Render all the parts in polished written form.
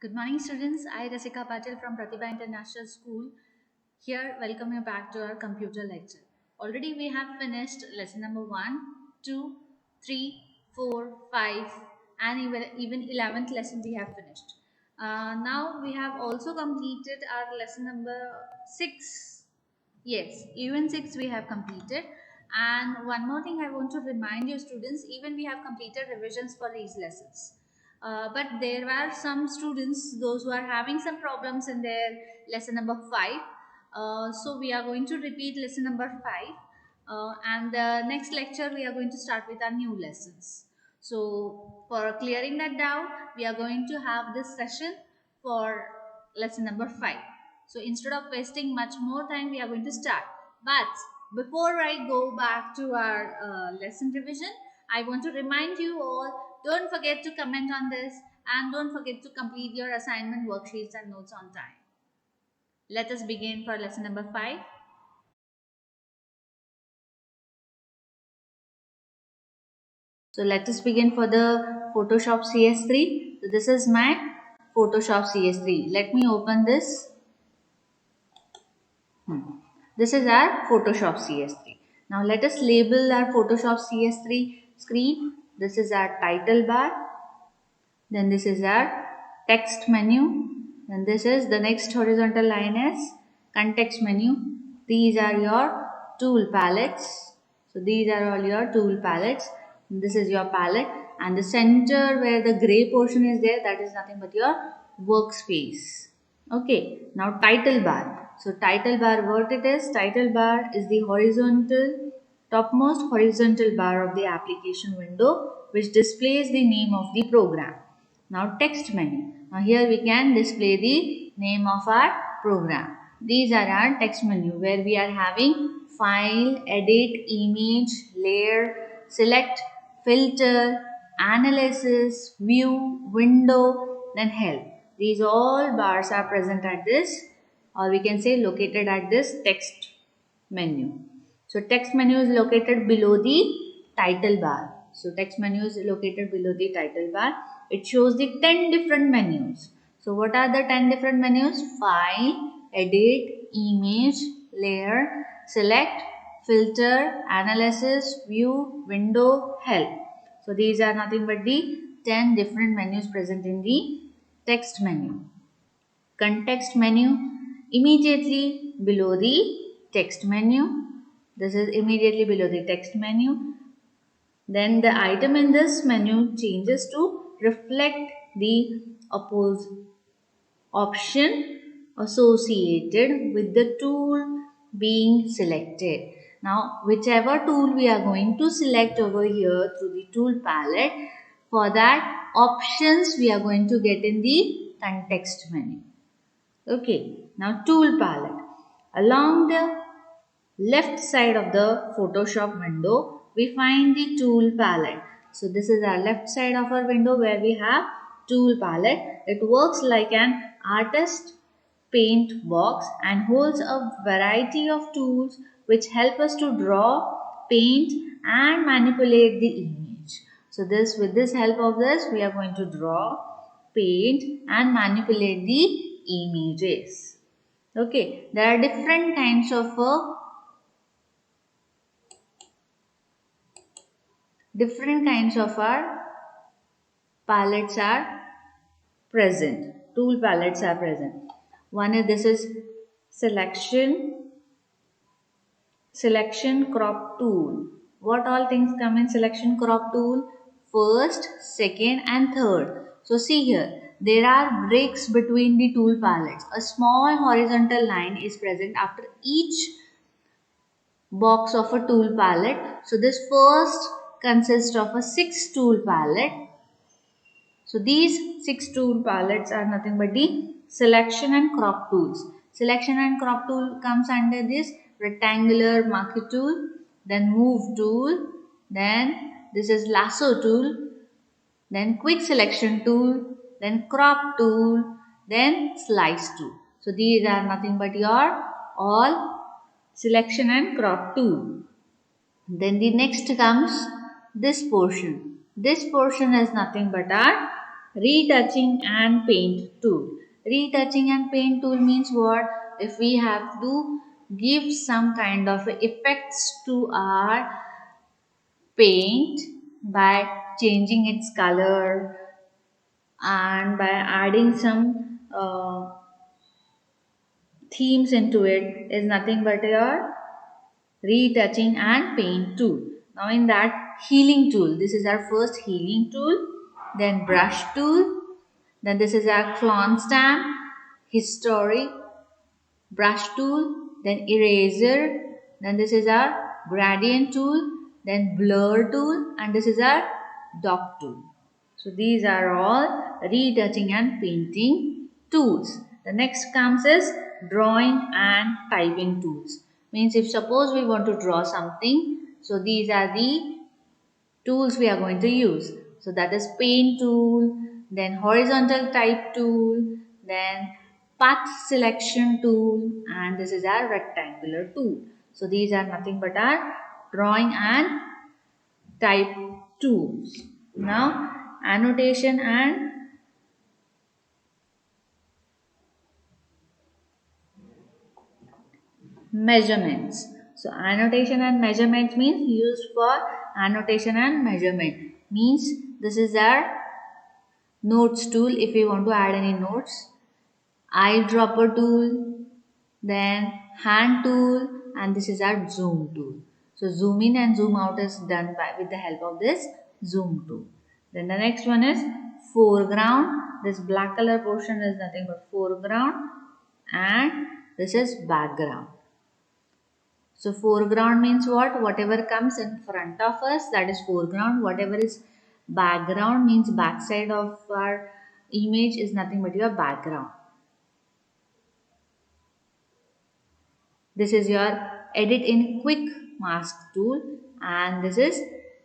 Good morning, students. I, Rasika Patil from Pratibha International School, here welcome you back to our computer lecture. Already we have finished lesson number 1, 2, 3, 4, 5, and even 11th lesson we have finished. Now we have also completed our lesson number 6. Yes, even 6 we have completed. And one more thing I want to remind you students, even we have completed revisions for these lessons. But there were some students, those who are having some problems in their lesson number 5. So we are going to repeat lesson number 5. And the next lecture we are going to start with our new lessons. So for clearing that doubt, we are going to have this session for lesson number 5. So instead of wasting much more time, we are going to start. But before I go back to our lesson revision, I want to remind you all, don't forget to comment on this and don't forget to complete your assignment worksheets and notes on time. Let us begin for lesson number 5. So let us begin for the Photoshop CS3. So this is my Photoshop CS3. Let me open this. This is our Photoshop CS3. Now let us label our Photoshop CS3 screen. This is our title bar. Then this is our text menu. And this is the next horizontal line is context menu. These are your tool palettes. So these are all your tool palettes. This is your palette, and the center where the gray portion is there, that is nothing but your workspace. Okay, now title bar. So title bar, what it is? Title bar is the topmost horizontal bar of the application window which displays the name of the program. Now text menu. Now here we can display the name of our program. These are our text menu where we are having file, edit, image, layer, select, filter, analysis, view, window, then help. These all bars are present at this, or we can say located at this text menu. So text menu is located below the title bar. So text menu is located below the title bar. It shows the 10 different menus. So what are the 10 different menus? File, edit, image, layer, select, filter, analysis, view, window, help. So these are nothing but the 10 different menus present in the text menu. Context menu immediately below the text menu. This is immediately below the text menu. Then the item in this menu changes to reflect the option associated with the tool being selected. Now, whichever tool we are going to select over here through the tool palette, for that options we are going to get in the context menu. Okay, now tool palette. Along the left side of the Photoshop window, we find the tool palette. So this is our left side of our window where we have tool palette. It works like an artist paint box and holds a variety of tools which help us to draw, paint and manipulate the image. So with this help of this, we are going to draw, paint and manipulate the images. Okay, there are different kinds of our palettes are present. Tool palettes are present. One is this is selection crop tool. What all things come in selection crop tool? First, second and third. So see here, there are breaks between the tool palettes. A small horizontal line is present after each box of a tool palette. So this first consists of a 6 tool palette. So these 6 tool palettes are nothing but the selection and crop tools. Selection and crop tool comes under this rectangular marquee tool, then move tool, then this is lasso tool, then quick selection tool, then crop tool, then slice tool. So these are nothing but your all selection and crop tool. Then the next comes this portion. This portion is nothing but our Retouching and paint tool. Retouching and paint tool means what? If we have to give some kind of effects to our paint by changing its color and by adding some themes into it, is nothing but your retouching and paint tool. Now in that, healing tool, this is our first healing tool, then brush tool, then this is our clone stamp, history, brush tool, then eraser, then this is our gradient tool, then blur tool, and this is our dot tool. So these are all retouching and painting tools. The next comes is drawing and typing tools. Means if suppose we want to draw something, so these are the tools we are going to use. So that is paint tool, then horizontal type tool, then path selection tool, and this is our rectangular tool. So these are nothing but our drawing and type tools. Now annotation and measurements. So annotation and measurement means used for annotation and measurement. Means this is our notes tool if we want to add any notes, eyedropper tool, then hand tool, and this is our zoom tool. So zoom in and zoom out is done by with the help of this zoom tool. Then the next one is foreground. This black color portion is nothing but foreground, and this is background. So foreground means what? Whatever comes in front of us, that is foreground. Whatever is background means backside of our image is nothing but your background. This is your edit in quick mask tool, and this is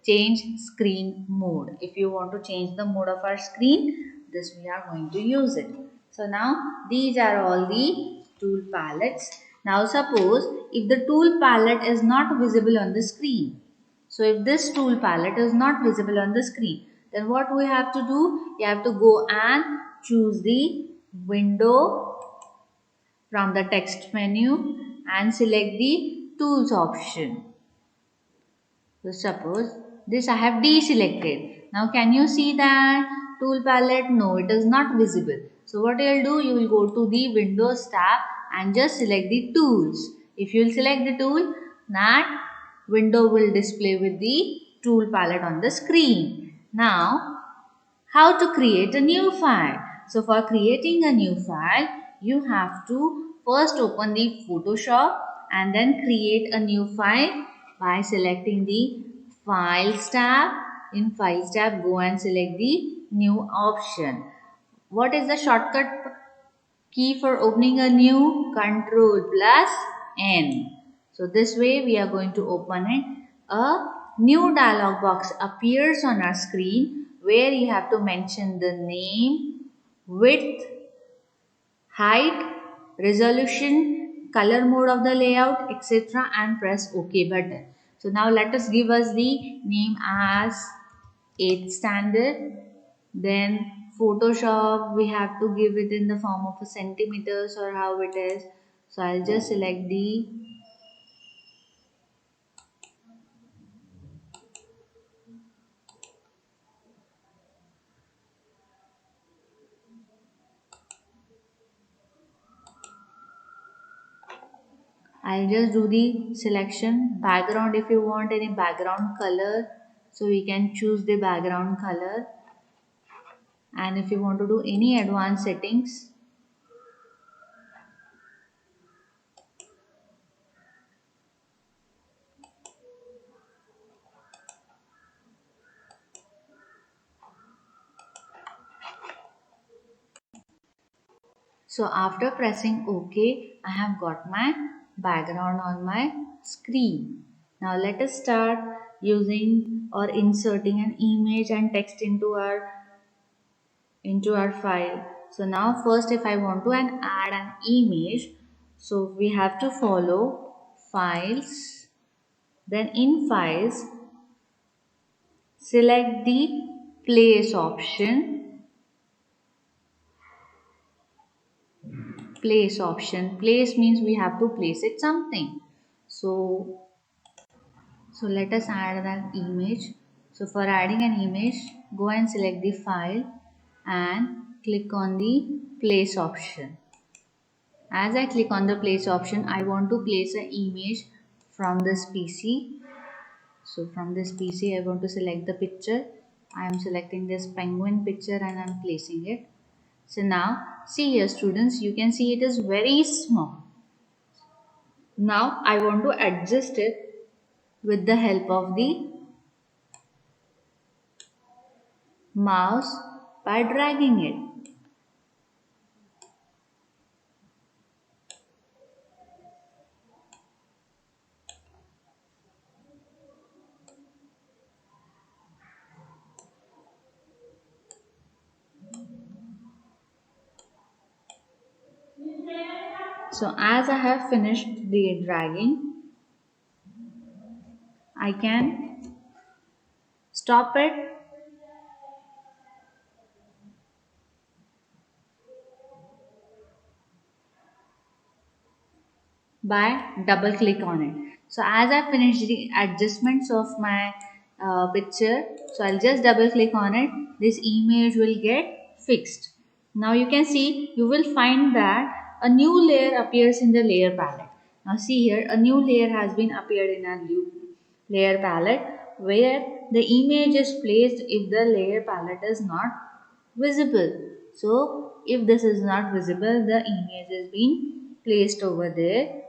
change screen mode. If you want to change the mode of our screen, this we are going to use it. So now these are all the tool palettes. Now suppose if the tool palette is not visible on the screen. So if this tool palette is not visible on the screen, then what we have to do? You have to go and choose the window from the text menu and select the tools option. So suppose this I have deselected. Now can you see that tool palette? No, it is not visible. So what you will do? You will go to the Windows tab and just select the tools. If you will select the tool, that window will display with the tool palette on the screen. Now how to create a new file? So for creating a new file, you have to first open the Photoshop and then create a new file by selecting the Files tab. In Files tab, go and select the new option. What is the shortcut key for opening a new? Control plus N. So this way we are going to open it. A new dialog box appears on our screen where you have to mention the name, width, height, resolution, color mode of the layout, etc. and press OK button. So now let us give us the name as 8th standard. Then Photoshop, we have to give it in the form of a centimeters or how it is. So I'll just select the I'll just do the selection background. If you want any background color, so we can choose the background color. And if you want to do any advanced settings, so after pressing OK, I have got my background on my screen. Now let us start using or inserting an image and text into our file. So now first if I want to add an image, so we have to follow files, then in files select the place option, place option. Place means we have to place it something. So let us add an image. So for adding an image, go and select the file and click on the place option. As I click on the place option, I want to place an image from this PC. So from this PC, I want to select the picture. I am selecting this penguin picture and I am placing it. So now see here students, you can see it is very small. Now I want to adjust it with the help of the mouse by dragging it. So as I have finished the dragging, I can stop it by double click on it. So as I finish the adjustments of my picture, so I'll just double click on it. This image will get fixed. Now you can see, you will find that a new layer appears in the layer palette. Now see here, a new layer has been appeared in a new layer palette where the image is placed if the layer palette is not visible. So if this is not visible, the image is being placed over there.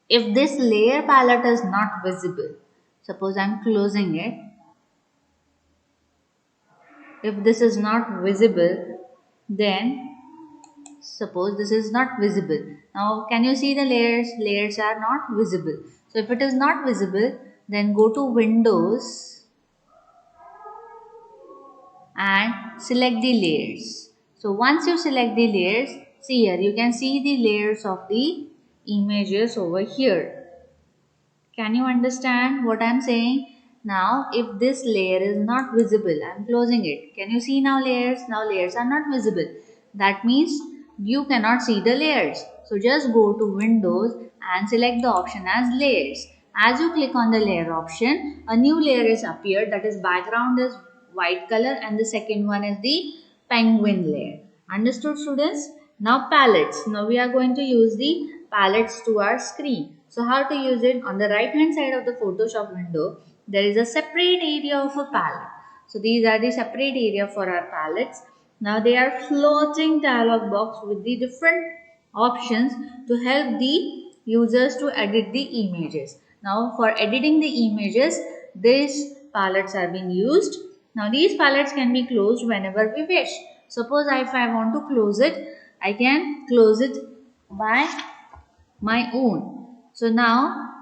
If this layer palette is not visible, suppose I'm closing it. If this is not visible, then suppose this is not visible. Now can you see the layers? Layers are not visible. So if it is not visible, then go to Windows and select the layers. So once you select the layers, see here, you can see the layers of the images over here. Can you understand what I am saying? Now, if this layer is not visible, I am closing it. Can you see now layers? Now layers are not visible. That means you cannot see the layers. So just go to Windows and select the option as layers. As you click on the layer option, a new layer is appeared, that is background is white color and the second one is the penguin layer. Understood students? Now palettes. Now we are going to use the palettes to our screen. So how to use it? On the right hand side of the Photoshop window, there is a separate area of a palette. So these are the separate area for our palettes. Now they are floating dialog box with the different options to help the users to edit the images. Now for editing the images, these palettes are being used. Now these palettes can be closed whenever we wish. Suppose if I want to close it, I can close it by my own. So now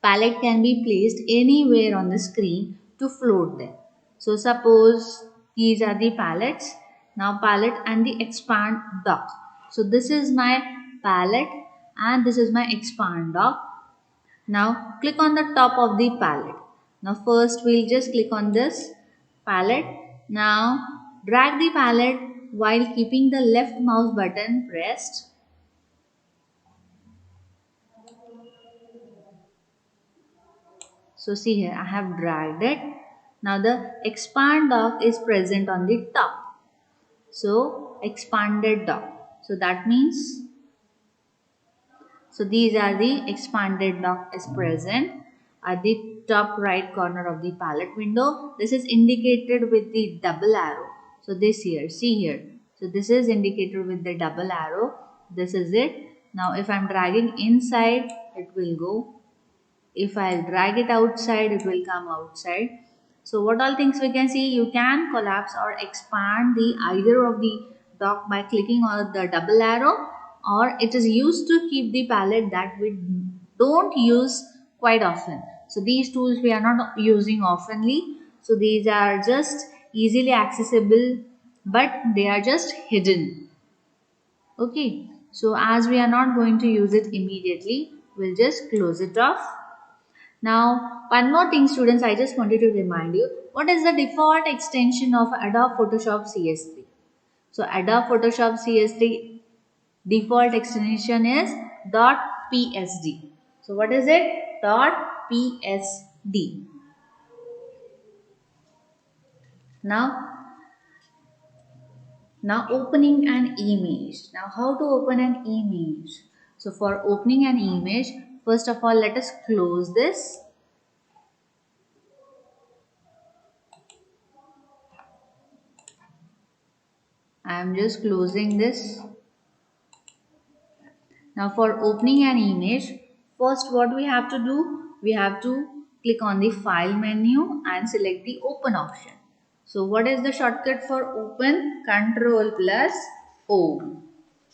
palette can be placed anywhere on the screen to float them. So suppose these are the palettes. Now palette and the expand dock. So this is my palette and this is my expand dock. Now click on the top of the palette. Now first we'll just click on this palette. Now drag the palette while keeping the left mouse button pressed. So see here, I have dragged it. Now the expand dock is present on the top. So expanded dock. So that means, so these are the expanded dock is present at the top right corner of the palette window. This is indicated with the double arrow. So this here, see here. So this is indicated with the double arrow. This is it. Now if I am dragging inside, it will go. If I'll drag it outside, it will come outside. So what all things we can see? You can collapse or expand the either of the dock by clicking on the double arrow, or it is used to keep the palette that we don't use quite often. So these tools we are not using oftenly. So these are just easily accessible, but they are just hidden. Okay. So as we are not going to use it immediately, we'll just close it off. Now, one more thing students, I just wanted to remind you, what is the default extension of Adobe Photoshop CS3? So, Adobe Photoshop CS3 Default extension is .psd. So what is it? .psd. Now opening an image. Now how to open an image? So for opening an image, first of all let us close this. I am just closing this. Now for opening an image, first what we have to do? We have to click on the file menu and select the open option. So what is the shortcut for open? Ctrl plus O.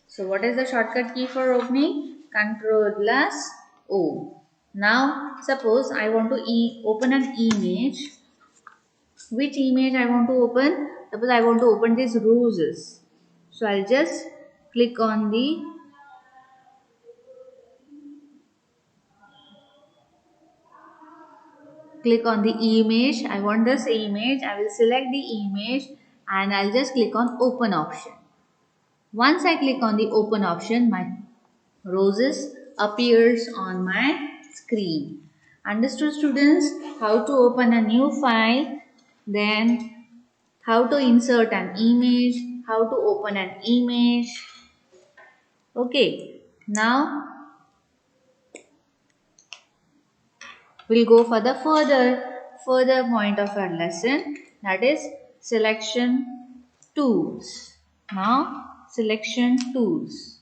So what is the shortcut key for opening? Ctrl plus O. Now suppose I want to open an image. Which image I want to open? Suppose I want to open these roses. So I'll just click on the image. I want this image. I will select the image and I'll just click on open option. Once I click on the open option, my roses appears on my screen. Understood, students? How to open a new file, then how to insert an image, how to open an image. Okay, now we'll go for the further point of our lesson, that is selection tools. Now selection tools.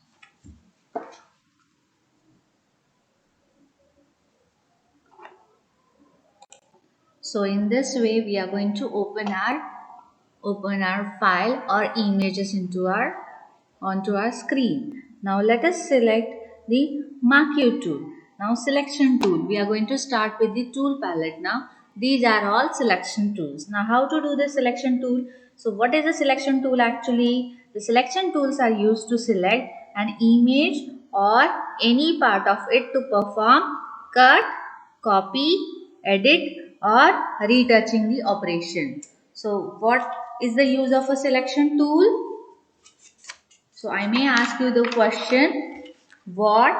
So in this way we are going to open our file or images onto our screen. Now let us select the Mark You tool. Now selection tool. We are going to start with the tool palette now. These are all selection tools. Now how to do the selection tool? So what is the selection tool actually? The selection tools are used to select an image or any part of it to perform cut, copy, edit or retouching the operation. So what is the use of a selection tool? So I may ask you the question, what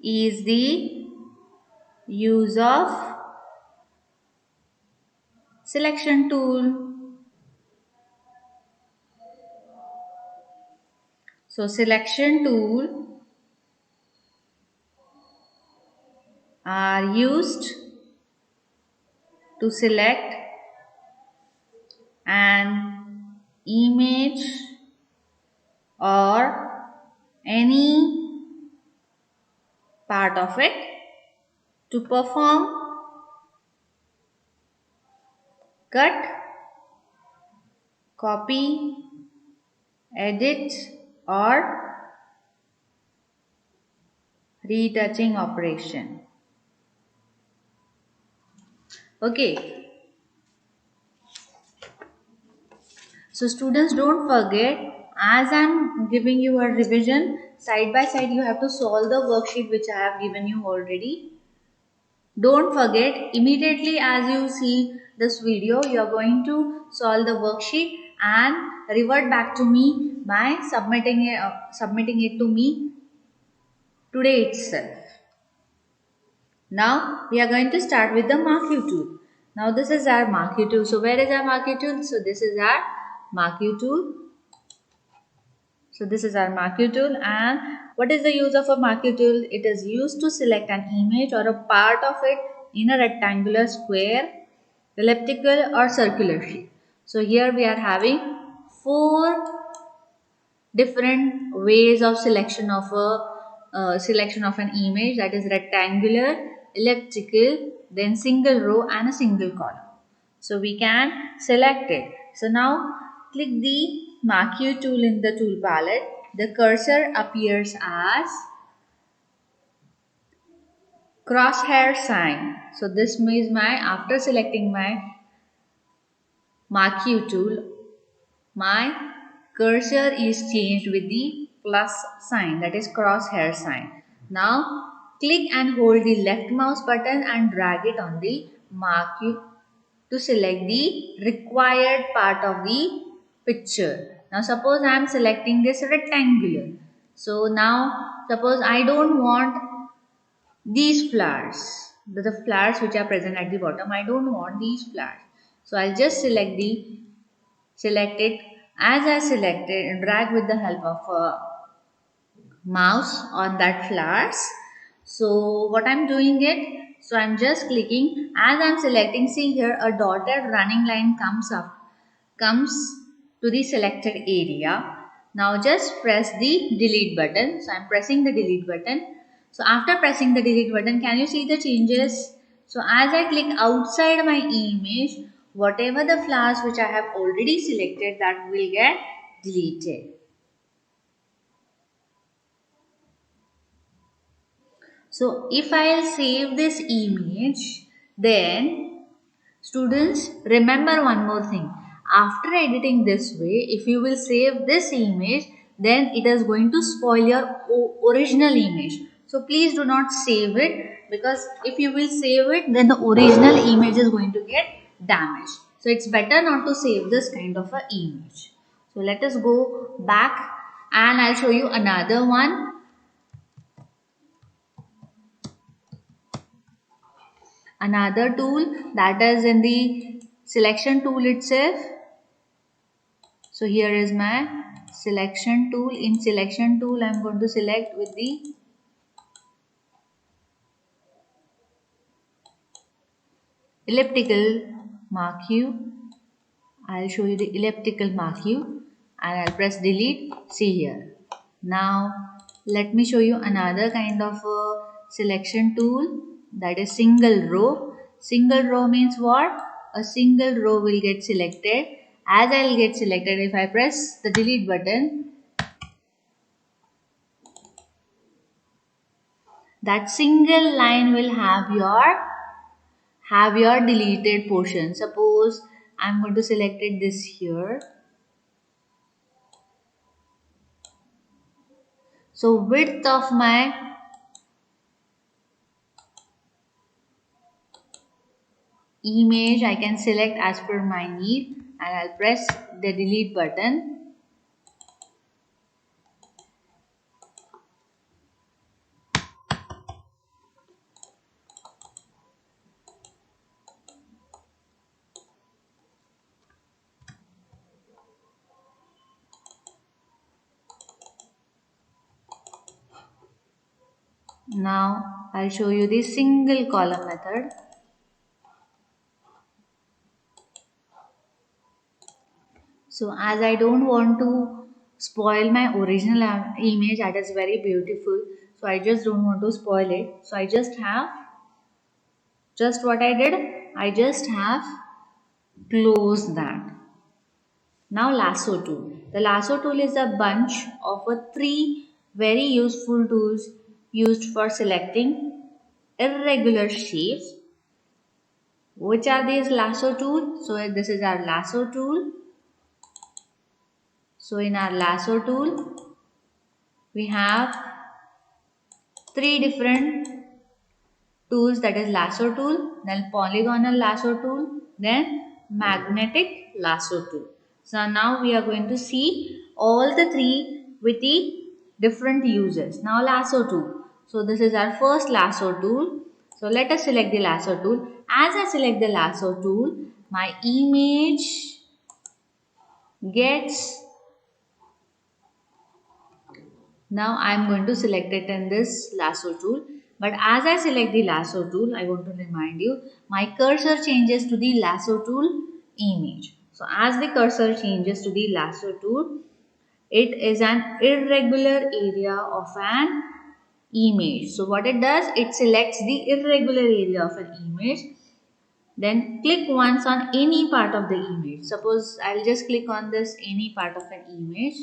is the use of selection tool? So selection tool are used to select an image or any part of it to perform cut, copy, edit or retouching operation. Okay. So students, don't forget, as I am giving you a revision, side by side you have to solve the worksheet which I have given you already. Don't forget, immediately as you see this video, you are going to solve the worksheet and revert back to me by submitting it to me today itself. Now we are going to start with the Mark You tool. Now this is our Mark You tool. So where is our Mark You tool? So this is our Mark You tool. So this is our Mark You tool, and what is the use of a Mark You tool? It is used to select an image or a part of it in a rectangular, square, elliptical or circular shape. So here we are having 4 different ways of selection of an image, that is rectangular, elliptical, then single row and a single column. So we can select it. So now click the Mark You tool in the tool palette. The cursor appears as crosshair sign. So this means after selecting my Mark You tool, my cursor is changed with the plus sign, that is crosshair sign. Now click and hold the left mouse button and drag it on the Mark You to select the required part of the picture. Now suppose I am selecting this rectangular. So now suppose I don't want these flowers, the flowers which are present at the bottom. I don't want these flowers. So I'll just select it. As I select it and drag with the help of a mouse on that flowers. So what I'm doing it, so I'm just clicking. As I'm selecting, see here a dotted running line comes to the selected area. Now just press the delete button. So I'm pressing the delete button. So after pressing the delete button, can you see the changes? So as I click outside my image, whatever the flowers which I have already selected, that will get deleted. So if I'll save this image, then students, remember one more thing. After editing this way, if you will save this image, then it is going to spoil your original image. So please do not save it, because if you will save it, then the original image is going to get damaged. So it's better not to save this kind of a image. So let us go back and I'll show you another one. Another tool, that is in the selection tool itself. So here is my selection tool. In selection tool, I am going to select with the elliptical mark hue. I'll show you the elliptical mark hue and I'll press delete. See here. Now let me show you another kind of a selection tool, that is single row. Single row means what? A single row will get selected. As I'll get selected, if I press the delete button, that single line will have your deleted portion. Suppose I'm going to select it this here. So width of my image I can select as per my need, and I'll press the delete button. Now I'll show you the single column method. So as I don't want to spoil my original image, that is very beautiful, so I just don't want to spoil it. So I just what I did, I just have closed that. Now lasso tool. The lasso tool is a bunch of three very useful tools used for selecting irregular shapes. Which are these lasso tools? So this is our lasso tool. So in our lasso tool, we have three different tools, that is lasso tool, then polygonal lasso tool, then magnetic lasso tool. So now we are going to see all the three with the different uses. Now lasso tool. So this is our first lasso tool. So let us select the lasso tool. As I select the lasso tool, my image gets, now I am going to select it in this lasso tool. But as I select the lasso tool, I want to remind you, my cursor changes to the lasso tool image. So as the cursor changes to the lasso tool, it is an irregular area of an image. So what it does, it selects the irregular area of an image. Then click once on any part of the image. Suppose I'll just click on this any part of an image.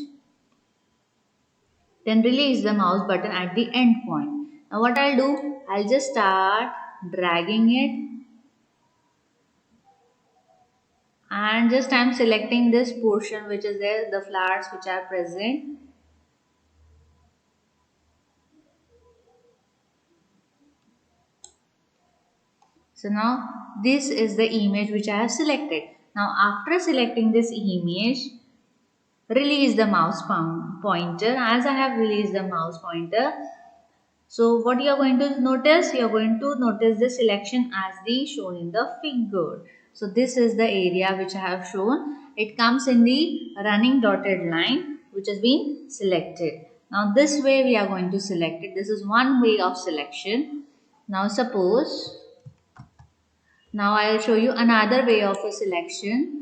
Then release the mouse button at the end point. Now what I'll do, I'll just start dragging it, and just I'm selecting this portion which is there, the flowers which are present. So now this is the image which I have selected. Now after selecting this image, release the mouse pointer. As I have released the mouse pointer, so what you are going to notice? You are going to notice the selection as the shown in the figure. So this is the area which I have shown. It comes in the running dotted line which has been selected. Now this way we are going to select it. This is one way of selection. Now suppose, now I will show you another way of a selection,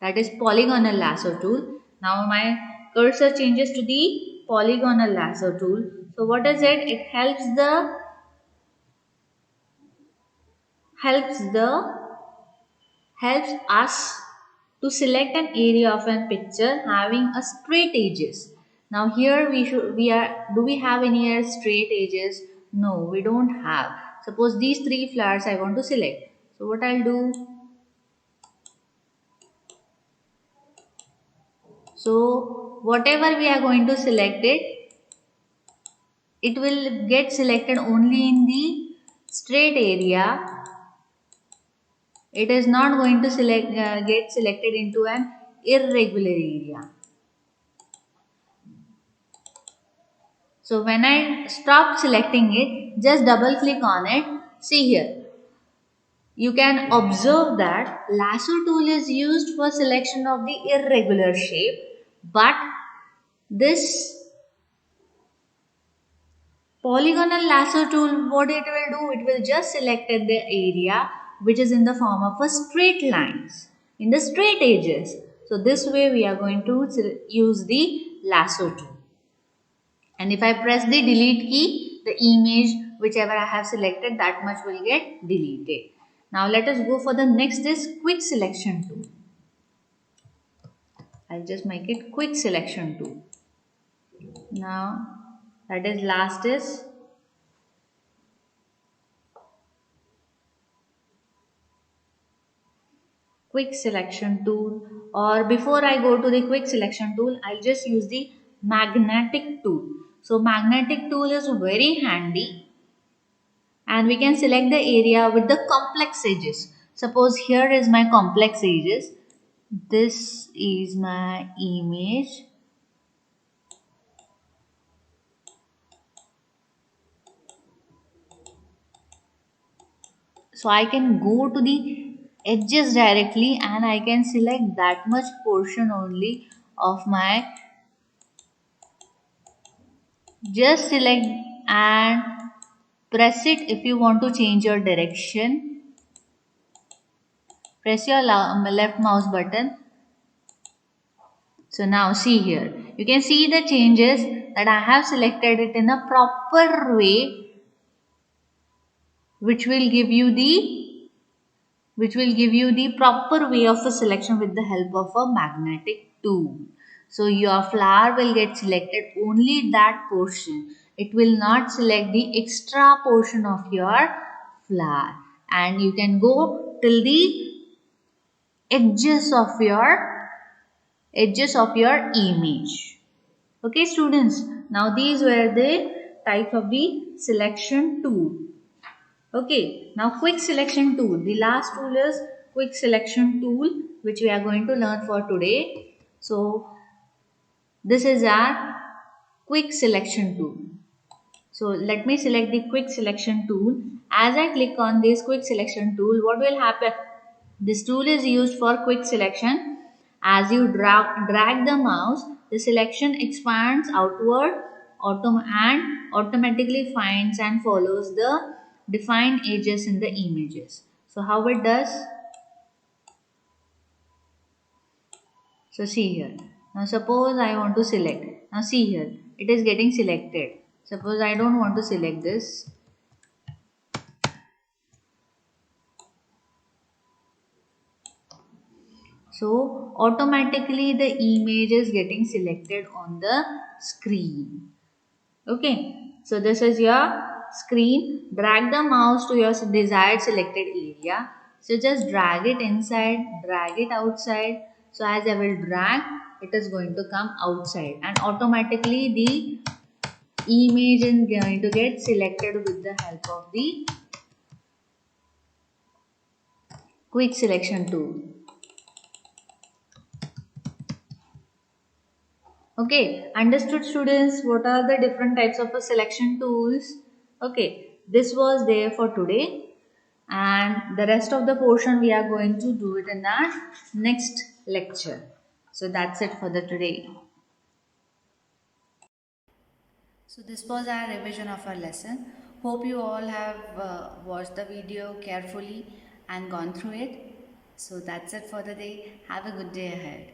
that is polygonal lasso tool. Now my cursor changes to the polygonal lasso tool. So what is it? It helps us to select an area of a picture having a straight edges. Now here do we have any straight edges? No, we don't have. Suppose these three flowers I want to select. So what I'll do? So whatever we are going to select it will get selected only in the straight area. It is not going to get selected into an irregular area. So when I stop selecting it, just double click on it. See here. You can observe that lasso tool is used for selection of the irregular shape, but this polygonal lasso tool, what it will do, it will just select the area which is in the form of a straight lines, in the straight edges. So this way we are going to use the lasso tool. And if I press the delete key, the image whichever I have selected, that much will get deleted. Now let us go for the next is quick selection tool. I'll just make it quick selection tool. Now that is last is quick selection tool, or before I go to the quick selection tool, I'll just use the magnetic tool. So magnetic tool is very handy and we can select the area with the complex edges. Suppose here is my complex edges. This is my image. So I can go to the edges directly and I can select that much portion only of my, just select and press it if you want to change your direction. Press your left mouse button. So now see here. You can see the changes that I have selected it in a proper way, which will give you the proper way of a selection with the help of a magnetic tool. So your flower will get selected only that portion. It will not select the extra portion of your flower. And you can go till the edges of your image. Okay students, now these were the types of the selection tool. Okay, now quick selection tool. The last tool is quick selection tool, which we are going to learn for today. So this is our quick selection tool. So let me select the quick selection tool. As I click on this quick selection tool, what will happen? This tool is used for quick selection. As you drag the mouse, the selection expands outward and automatically finds and follows the defined edges in the images. So how it does? So see here. Now suppose I want to select. Now see here. It is getting selected. Suppose I don't want to select this. So automatically the image is getting selected on the screen. Okay. So this is your screen. Drag the mouse to your desired selected area. So just drag it inside, drag it outside. So as I will drag, it is going to come outside and automatically the image is going to get selected with the help of the quick selection tool. Okay, understood students, what are the different types of selection tools? Okay, this was there for today, and the rest of the portion we are going to do it in our next lecture. So that's it for the today. So this was our revision of our lesson. Hope you all have watched the video carefully and gone through it. So that's it for the day. Have a good day ahead.